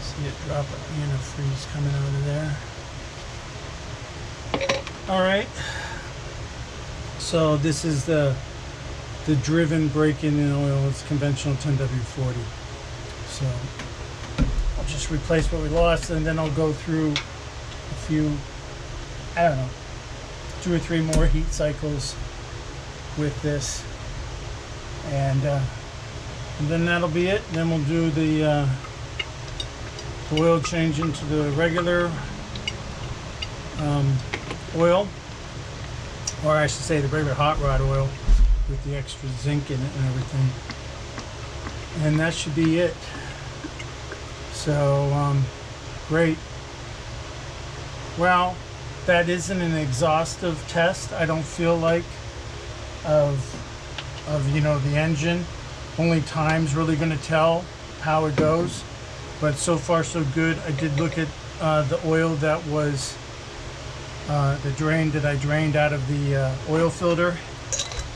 See it drop at the antifreeze coming out of there. All right. So this is the driven break-in oil. It's conventional 10W40. So I'll just replace what we lost, and then I'll go through a few, I don't know, 2 or 3 more heat cycles with this, and then that'll be it. Then we'll do the oil change into the regular oil, or I should say the regular hot rod oil with the extra zinc in it and everything, and that should be it. So great. Well, that isn't an exhaustive test, I don't feel like, of you know, the engine. Only time's really going to tell how it goes, but so far so good. I did look at the oil that was the drain that I drained out of the oil filter,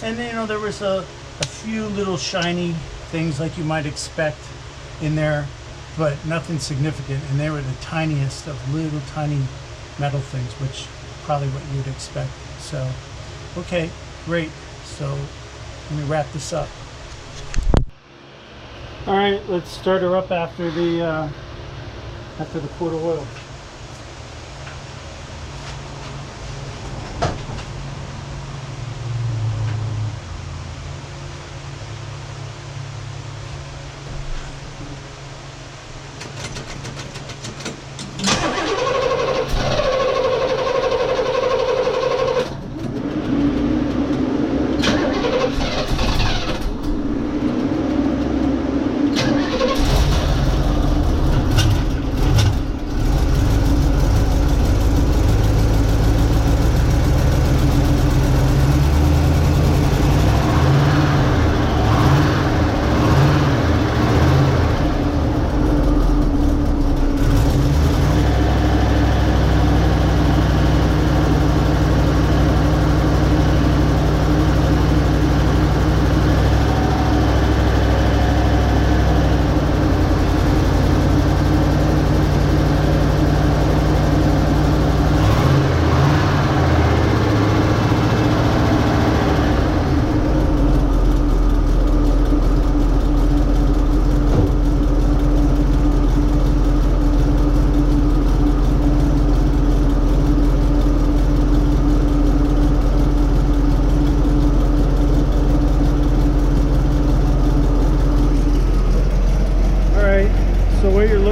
and you know, there was a few little shiny things like you might expect in there, but nothing significant, and they were the tiniest of little tiny metal things, which probably what you'd expect. So okay, great. So let me wrap this up. All right, let's start her up after the quart of oil.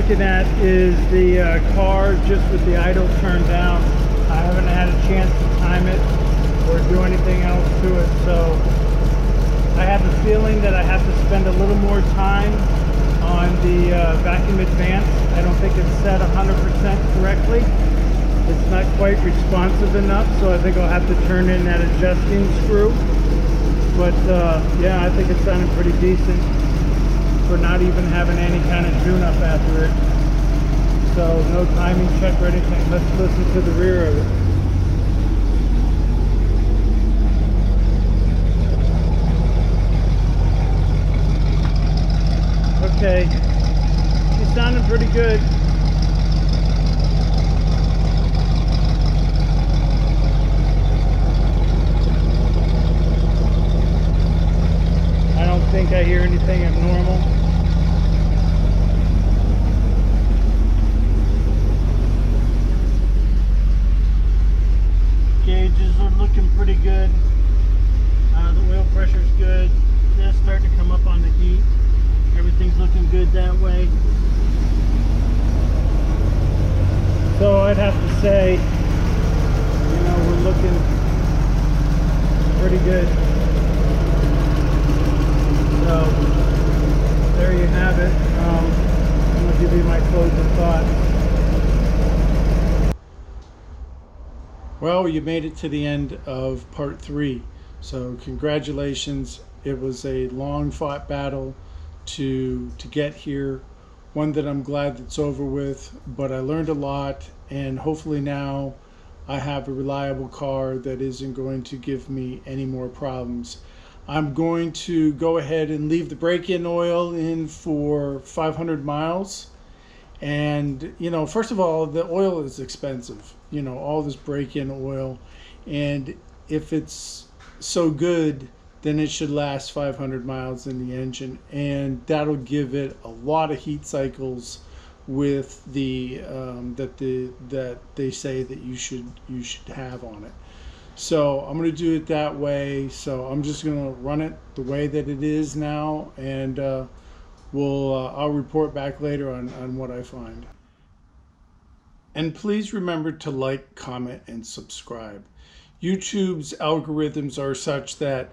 looking at is the car just with the idle turned down. I haven't had a chance to time it or do anything else to it, so I have a feeling that I have to spend a little more time on the vacuum advance. I don't think it's set 100% correctly. It's not quite responsive enough, so I think I'll have to turn in that adjusting screw. But yeah, I think it's sounding pretty decent for not even having any kind of tune-up after it. So no timing check or anything. Let's listen to the rear of it. Okay, she's sounding pretty good. I don't think I hear anything abnormal. Gauges are looking pretty good. The oil pressure's good. They're starting to come up on the heat. Everything's looking good that way. So I'd have to say, you know, we're looking pretty good. So there you have it. I'm going to give you my closing thoughts. Well, you made it to the end of part 3. So congratulations. It was a long fought battle to get here. One that I'm glad that's over with, but I learned a lot, and hopefully now I have a reliable car that isn't going to give me any more problems. I'm going to go ahead and leave the break-in oil in for 500 miles. And, you know, first of all, the oil is expensive, you know, all this break-in oil. And if it's so good, then it should last 500 miles in the engine. And that'll give it a lot of heat cycles with the, that they say that you should have on it. So I'm going to do it that way. So I'm just going to run it the way that it is now, and I'll report back later on what I find. And please remember to like, comment, and subscribe. YouTube's algorithms are such that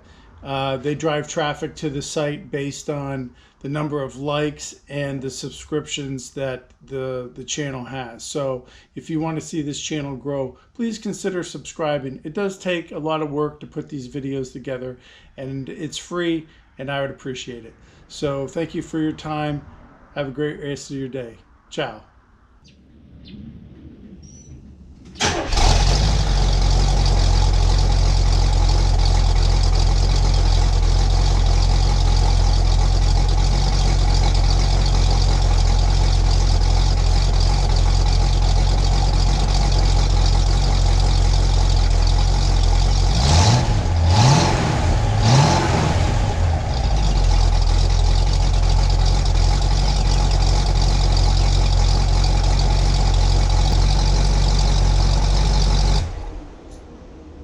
they drive traffic to the site based on the number of likes and the subscriptions that the channel has. So if you want to see this channel grow, please consider subscribing. It does take a lot of work to put these videos together, and it's free, and I would appreciate it. So thank you for your time. Have a great rest of your day. Ciao.